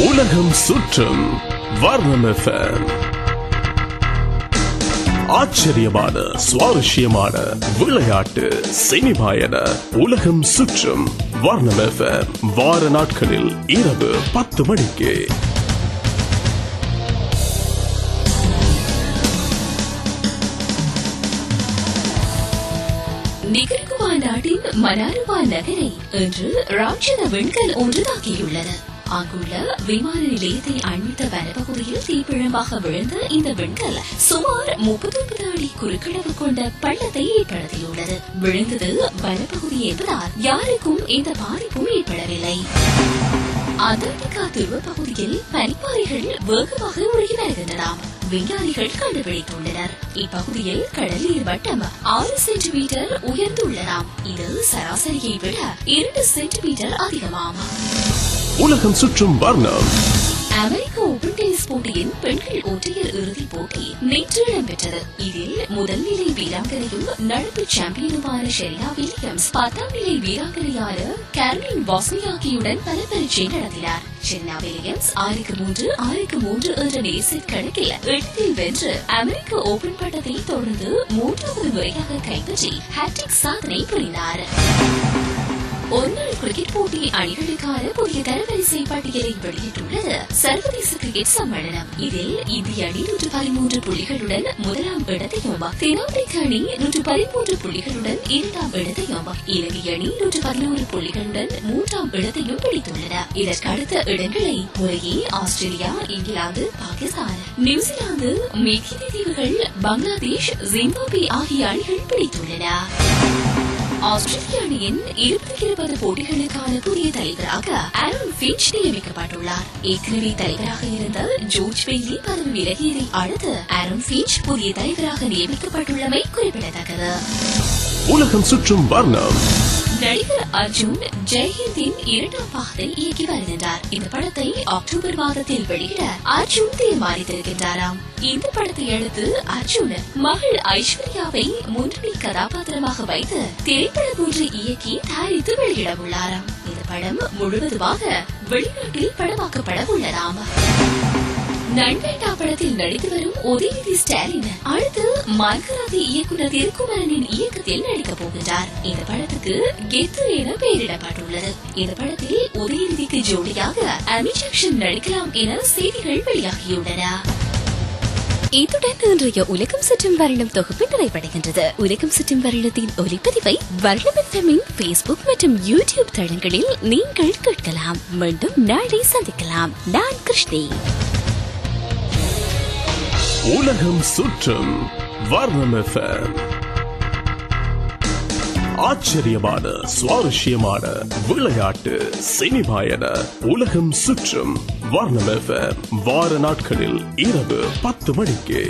உலகம் சுற்றும் வர்ணம் FM. ஆச்சரியமான சுவாரஸ்யமான விளையாட்டு சினிமா என உலகம் சுற்றும் வர்ணம் FM வார நாட்களில் இரவு 10 மணிக்கு. நிகழ்குவா நாட்டின் மனாருவா நகரை இன்று ராட்சத விண்கல் ஒன்று தாக்கியுள்ளது. அங்குள்ள விமான நிலையத்தை அண்மித்த வனப்பகுதியில் தீப்பிழம்பாக விழுந்த இந்த விண்கல் சுமார் 39 அடி குறுக்களவு கொண்ட பள்ளத்தை ஏற்படுத்தியுள்ளது. விழுந்தது வனப்பகுதி என்பதால் யாருக்கும் எந்த பாதிப்பும் ஏற்படவில்லை. அண்டார்டிகா துருவ பகுதியில் பனிப்பாறைகள் வேகமாக உருகி வருகின்றன. விஞ்ஞானிகள் கண்டுபிடித்துள்ளனர். இப்பகுதியில் கடல் நீர் மட்டம் 6 சென்டிமீட்டர் உயர்ந்துள்ளதாம். இது சராசரியை விட 2 சென்டிமீட்டர் அதிகமாகும். உலகம் சுற்றும் வர்ணம். அமெரிக்க ஓபன் டென்னிஸ் போட்டியின் பெண்கள் ஒற்றையர் இறுதிப் போட்டி நேற்று இடம்பெற்றது. இதில் முதல் நிலை வீராங்கனையும் நடப்பு சாம்பியனுமான ஷெரினா வில்லியம்ஸ் 10ஆம் நிலை வீராங்கனையான கேரோலின் வாஸ்னியாக்கியுடன் பல பரீட்சை நடத்தினார். ஷெரினா வில்லியம்ஸ் 6-3, 6-3 என்ற நேர்செட் கணக்கில் எளிதில் வென்று அமெரிக்க ஓபன் பட்டத்தை தொடர்ந்து 3வது முறையாக கைப்பற்றி ஹேட்ரிக் சாதனை புரிந்தார். ஒருநாள் கிரிக்கெட் போட்டி அணிகளுக்கான புதிய தரவரிசை பட்டியலை வெளியிட்டுள்ளது சர்வதேச கிரிக்கெட் சம்மேளனம். இதில் இந்திய அணி 113 புள்ளிகளுடன் முதலாம் இடத்தையும், தென்னாப்பிரிக்க அணி 113 புள்ளிகளுடன் 2ஆம் இடத்தையும், இலங்கை அணி 111 புள்ளிகளுடன் 3ஆம் இடத்தையும் பிடித்துள்ளன. இதற்கு அடுத்த இடங்களை முறையே ஆஸ்திரேலியா, இங்கிலாந்து, பாகிஸ்தான், நியூசிலாந்து, மேற்கு தீவுகள், பங்களாதேஷ், ஜிம்பாப்வே ஆகிய அணிகள் பிடித்துள்ளன. ஆஸ்திரேலிய அணியின் 2020 போட்டிகளுக்கான புதிய தலைவராக ஆரோன் ஃபின்ச் நியமிக்கப்பட்டுள்ளார். ஏற்கனவே தலைவராக இருந்த ஜோர்ஜ் பெய்லி பதவி விலகியதை அடுத்து ஆரோன் ஃபின்ச் புதிய தலைவராக நியமிக்கப்பட்டுள்ளமை குறிப்பிடத்தக்கது. உலகம் சுற்றும் வர்ணம். நடிகர் அர்ஜுன் ஜெயஹிந்தின் 2ஆம் பாகத்தை இயக்கி வருகின்றார். இந்த படத்தை அக்டோபர் மாதத்தில் வெளியிட அர்ஜுன் தீர்மானித்திருக்கின்றாராம். இந்த படத்தை அடுத்து அர்ஜுன் மகள் ஐஸ்வர்யாவை முன்னணி கதாபாத்திரமாக வைத்து திரைப்படம் ஒன்று இயக்கி தயாரித்து வெளியிட உள்ளாராம். இந்த படம் முழுவதுமாக வெளிநாட்டில் படமாக்கப்பட உள்ளதாம். நண்பேட்டா படத்தில் நடித்து வரும் உதயநிதி ஸ்டாலின் அடுத்து மல்கராதி இயக்குனர் திருக்குமரனின் இயக்கத்தில் நடிக்கப் போகின்றார். இந்த படத்துக்கு கெத்து என பெயரிடப்பட்டுள்ளது. இந்த படத்தில் உதயநிதிக்கு ஜோடியாக அமித் ஜாக்சன் நடிக்கலாம் என செய்திகள் வெளியாகியுள்ளன. இத்துடன் இன்றைய உலகம் சுற்றும் வருடம் தொகுப்பு நிறைவடைகின்றது. உலகம் சுற்றும் வருடத்தின் ஒலிப்பதிவை வர்ணம் FMஇன் Facebook மற்றும் YouTube தளங்களில் நீங்கள் கேட்கலாம். மீண்டும் நாளை சந்திக்கலாம். நான் கிருஷ்ணி. உலகம் சுற்றும் வர்ணம் FM. ஆச்சரியமான சுவாரஸ்யமான விளையாட்டு சினிமா என உலகம் சுற்றும் வர்ணம் FM வார நாட்களில் இரவு 10 மணிக்கு.